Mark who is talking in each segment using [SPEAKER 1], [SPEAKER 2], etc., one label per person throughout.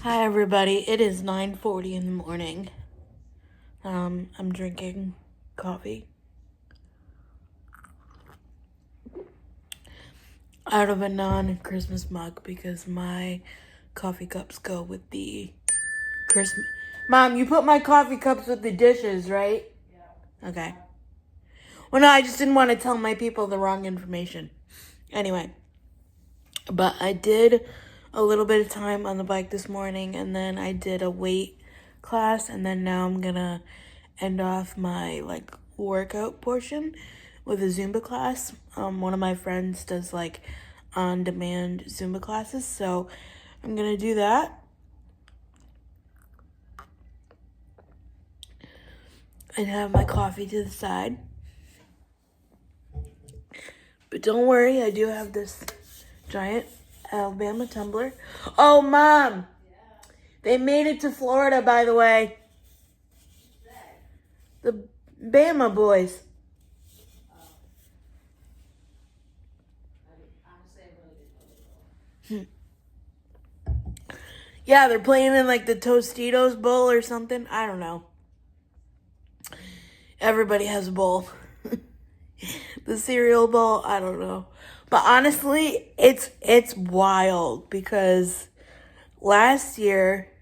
[SPEAKER 1] Hi everybody, it is 9:40 in the morning. I'm drinking coffee out of a non-Christmas mug because my coffee cups go with the Christmas. Mom, you put my coffee cups with the dishes, right? Yeah. Okay. Well, no, I just didn't want to tell my people the wrong information. Anyway, but I did a little bit of time on the bike this morning, and then I did a weight class, and then now I'm gonna end off my workout portion with a Zumba class. One of my friends does on-demand Zumba classes, so I'm gonna do that. And have my coffee to the side. But don't worry, I do have this giant Alabama tumbler. Oh, Mom! They made it to Florida, by the way. The Bama boys. Yeah, they're playing in the Tostitos Bowl or something. I don't know. Everybody has a bowl. The cereal bowl, I don't know. But honestly, it's wild because last year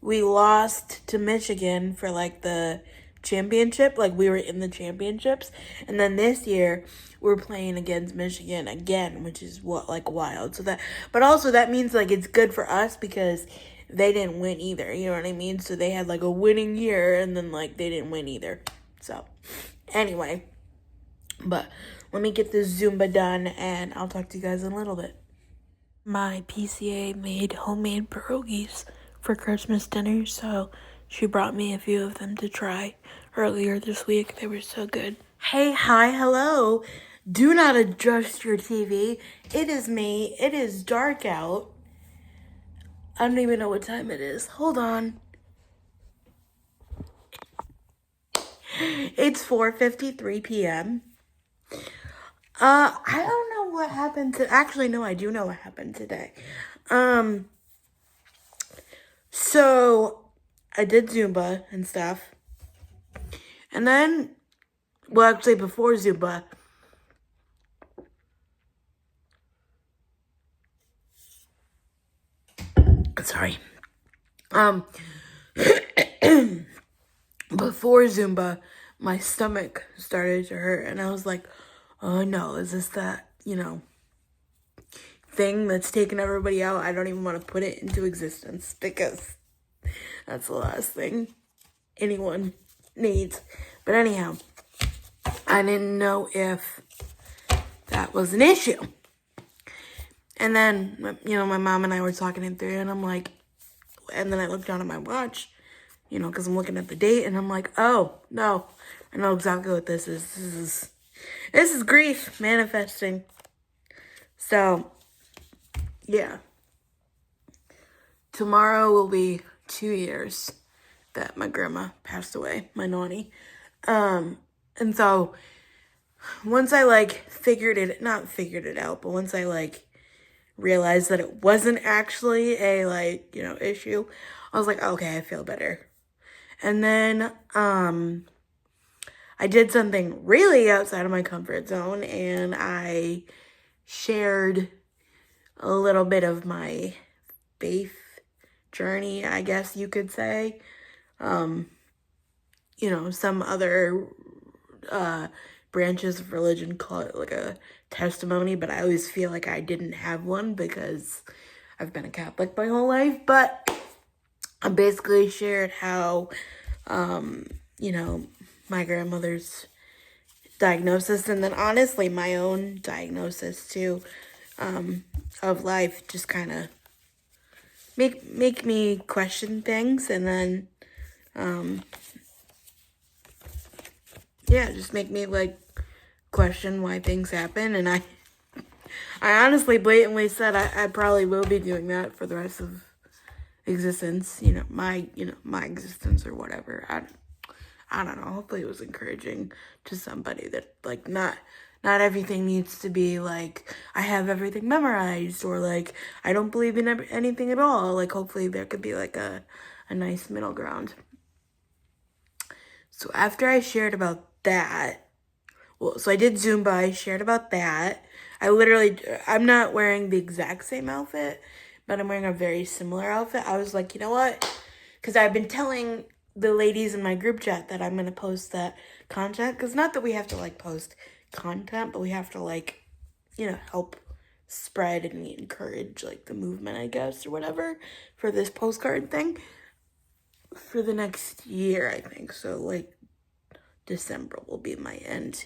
[SPEAKER 1] we lost to Michigan for the championship. We were in the championships. And then this year we're playing against Michigan again, which is wild. But also that means it's good for us because they didn't win either. You know what I mean? So they had a winning year and then they didn't win either. So anyway, but let me get this Zumba done and I'll talk to you guys in a little bit. My PCA made homemade pierogies for Christmas dinner, so she brought me a few of them to try earlier this week. They were so good. Hey, hi, hello. Do not adjust your TV. It is me. It is dark out. I don't even know what time it is. Hold on. It's 4:53 p.m. I don't know what happened actually, no, I do know what happened today. So I did Zumba and stuff. And then, well, actually before Zumba, sorry. Before Zumba, my stomach started to hurt and I was like, oh no, is this that, thing that's taking everybody out? I don't even want to put it into existence because that's the last thing anyone needs. But anyhow, I didn't know if that was an issue. And then, my mom and I were talking it through and I'm like, and then I looked down at my watch, because I'm looking at the date and I'm like, oh no, I know exactly what this is. This is grief manifesting. So, yeah. Tomorrow will be 2 years that my grandma passed away, my nanny. And so once I not figured it out, but once I realized that it wasn't actually a issue, I was like, okay, I feel better. And then I did something really outside of my comfort zone and I shared a little bit of my faith journey, I guess you could say. Some other branches of religion call it a testimony, but I always feel like I didn't have one because I've been a Catholic my whole life. But I basically shared how, my grandmother's diagnosis and then honestly my own diagnosis too, of life just kind of make me question things and then, just make me question why things happen. And I honestly blatantly said I probably will be doing that for the rest of existence, my existence or whatever. I don't know. Hopefully it was encouraging to somebody that not everything needs to be like, I have everything memorized, or like, I don't believe in anything at all. Like, hopefully there could be like a nice middle ground. So after I shared about that, well, so I did Zumba, I shared about that. I'm not wearing the exact same outfit, but I'm wearing a very similar outfit. I was like, you know what? Because I've been telling the ladies in my group chat that I'm going to post that content. Because not that we have to, like, post content, but we have to, like, help spread and encourage, like, the movement, I guess, or whatever, for this postcard thing for the next year, I think. So, like, December will be my end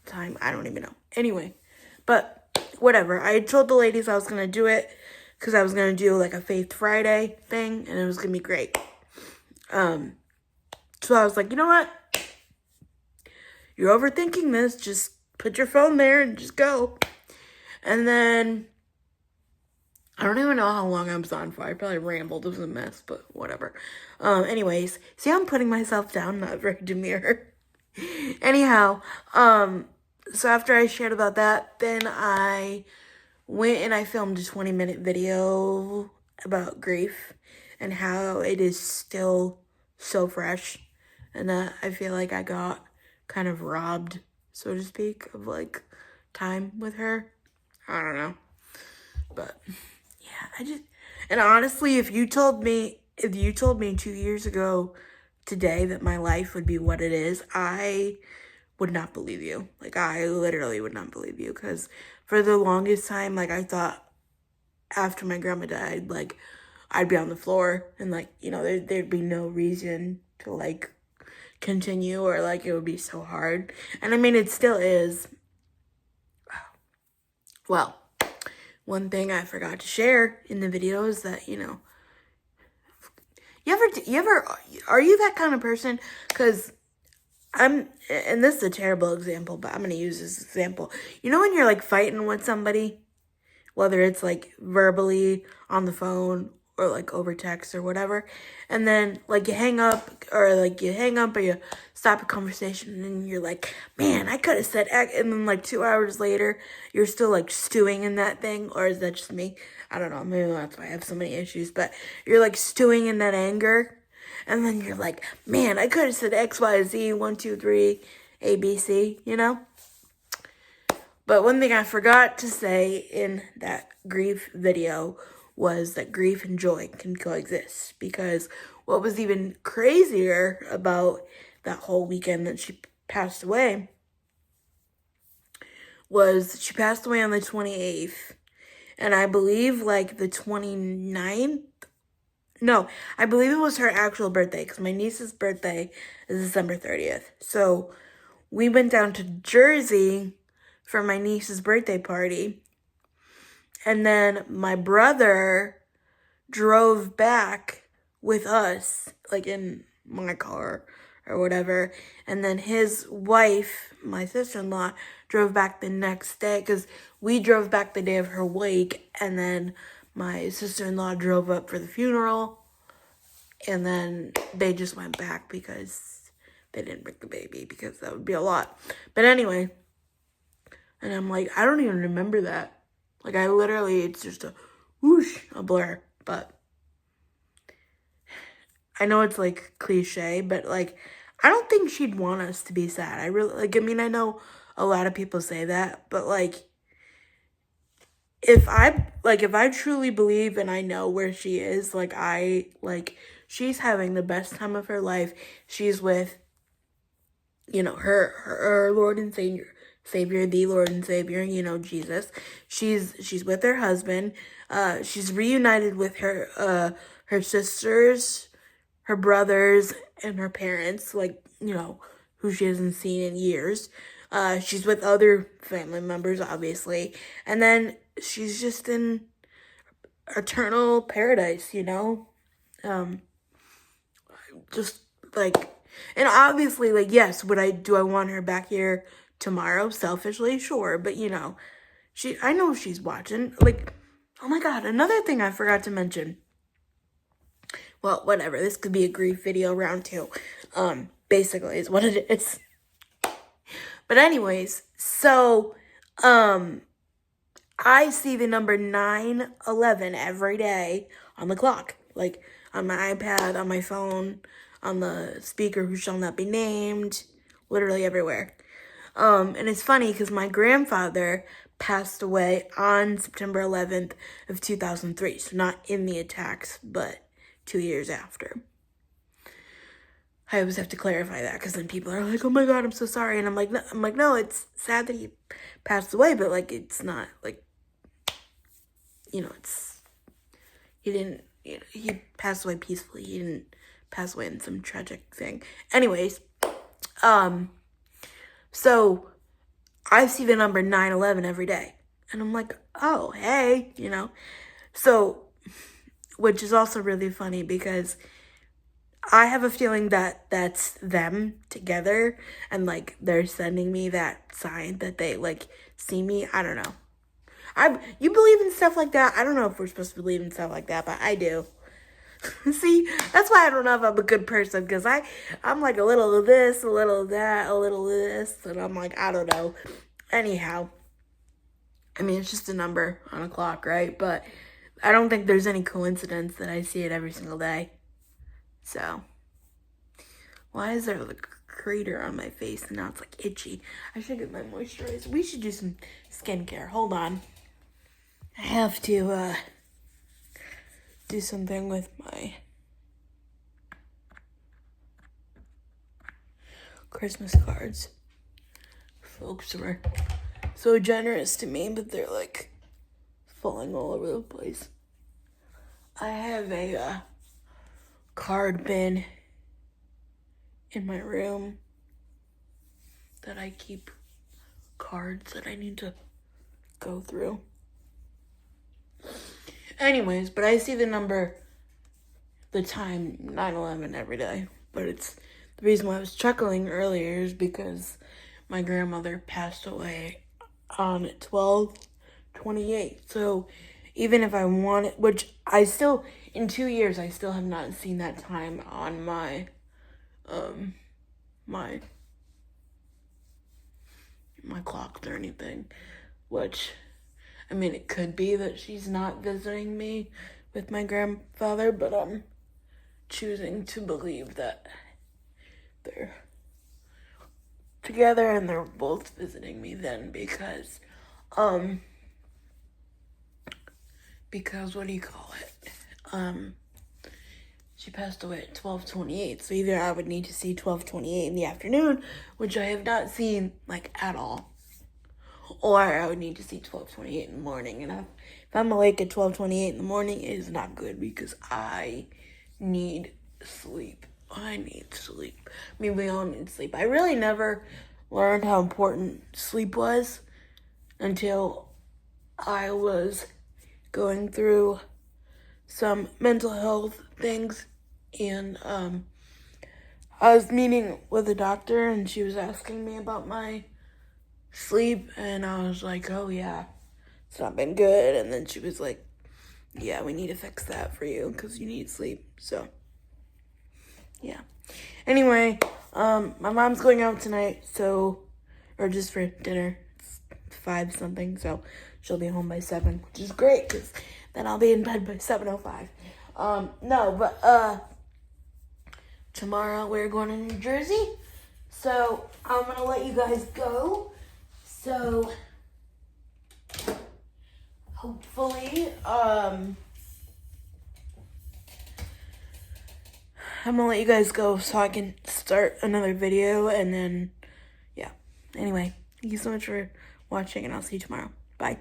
[SPEAKER 1] time. I don't even know. Anyway, but whatever. I told the ladies I was going to do it because I was going to do, like, a Faith Friday thing, and it was going to be great. So I was like, you know what? You're overthinking this. Just put your phone there and just go. And then, I don't even know how long I was on for. I probably rambled. It was a mess, but whatever. Anyways, see how I'm putting myself down? Not very demure. Anyhow, so after I shared about that, then I went and I filmed a 20-minute video about grief and how it is still so fresh, and that I feel like I got kind of robbed, so to speak, of like time with her. I don't know, but yeah, and honestly, if you told me 2 years ago today that my life would be what it is, I would not believe you. Like, I literally would not believe you, because for the longest time, like, I thought after my grandma died, like, I'd be on the floor, and, like, there'd be no reason to, like, continue, or, like, it would be so hard. And, I mean, it still is. Well, one thing I forgot to share in the video is that, you ever, are you that kind of person? Because and this is a terrible example, but I'm going to use this example. You know when you're, like, fighting with somebody, whether it's, like, verbally on the phone or, like, over text or whatever, and then, like, you hang up or you stop a conversation, and then you're like, man, I could have said X, and then, like, 2 hours later, you're still, like, stewing in that thing, or is that just me? I don't know, maybe that's why I have so many issues, but you're, like, stewing in that anger, and then you're like, man, I could have said X, Y, Z, 1, 2, 3, A, B, C, But one thing I forgot to say in that grief video was that grief and joy can coexist. Because what was even crazier about that whole weekend that she passed away was she passed away on the 28th. And I believe, like, the 29th. No, I believe it was her actual birthday, because my niece's birthday is December 30th. So we went down to Jersey for my niece's birthday party. And then my brother drove back with us, like, in my car or whatever. And then his wife, my sister-in-law, drove back the next day, because we drove back the day of her wake, and then my sister-in-law drove up for the funeral, and then they just went back because they didn't bring the baby, because that would be a lot. But anyway, and I'm like, I don't even remember that. Like, I literally, it's just a whoosh, a blur. But I know it's, like, cliche, but, like, I don't think she'd want us to be sad. I really, like, I mean, I know a lot of people say that, but, like, if I truly believe and I know where she is, she's having the best time of her life. She's with, her Lord and Savior, the Lord and Savior, Jesus. She's with her husband. She's reunited with her sisters, her brothers, and her parents, who she hasn't seen in years. She's with other family members, obviously. And then she's just in eternal paradise, just, like, and obviously, like, yes, do I want her back here tomorrow? Selfishly, sure. But, I know she's watching. Like, oh my God, another thing I forgot to mention. Well, whatever. This could be a grief video round 2. Basically is what it is. But anyways, so I see the number 9/11 every day on the clock, like on my iPad, on my phone, on the speaker who shall not be named, literally everywhere. And it's funny because my grandfather passed away on September 11th of 2003, so not in the attacks, but 2 years after. I always have to clarify that because then people are like, "Oh my God, I'm so sorry," and I'm like, no, it's sad that he passed away, but like, it's not like, he didn't, he passed away peacefully. He didn't pass away in some tragic thing. Anyways, so I see the number 9/11 every day, and I'm like, oh, hey, so, which is also really funny because I have a feeling that that's them together, and like they're sending me that sign that they like see me. I don't know. You believe in stuff like that? I don't know if we're supposed to believe in stuff like that, but I do. See, that's why I don't know if I'm a good person, because I'm like a little of this, a little of that, a little of this, and I'm like, I don't know. Anyhow, I mean, it's just a number on a clock, right? But I don't think there's any coincidence that I see it every single day. So, why is there a crater on my face and now it's like itchy? I should get my moisturizer. We should do some skincare. Hold on. I have to do something with my Christmas cards. Folks were so generous to me, but they're like falling all over the place. I have a card bin in my room that I keep cards that I need to go through. Anyways, but I see the time 9/11 every day. But it's the reason why I was chuckling earlier is because my grandmother passed away on 12/28. So even if I want it, which I still, in 2 years, I still have not seen that time on my clocks or anything, which, I mean, it could be that she's not visiting me with my grandfather, but I'm choosing to believe that they're together and they're both visiting me then because what do you call it? She passed away at 12/28, so either I would need to see 12/28 in the afternoon, which I have not seen, like, at all, or I would need to see 12/28 in the morning, and if I'm awake at 12/28 in the morning, it is not good, because I need sleep. I need sleep. I mean, we all need sleep. I really never learned how important sleep was until I was going through some mental health things, and I was meeting with a doctor, and she was asking me about my sleep, and I was like, oh yeah, it's not been good, and then she was like, yeah, we need to fix that for you, because you need sleep, so, yeah. Anyway, my mom's going out tonight, or just for dinner, it's 5 something, so she'll be home by 7, which is great, because then I'll be in bed by 7:05. Tomorrow we're going to New Jersey, so I'm going to let you guys go. So, hopefully, I'm going to let you guys go so I can start another video, and then, yeah. Anyway, thank you so much for watching, and I'll see you tomorrow. Bye.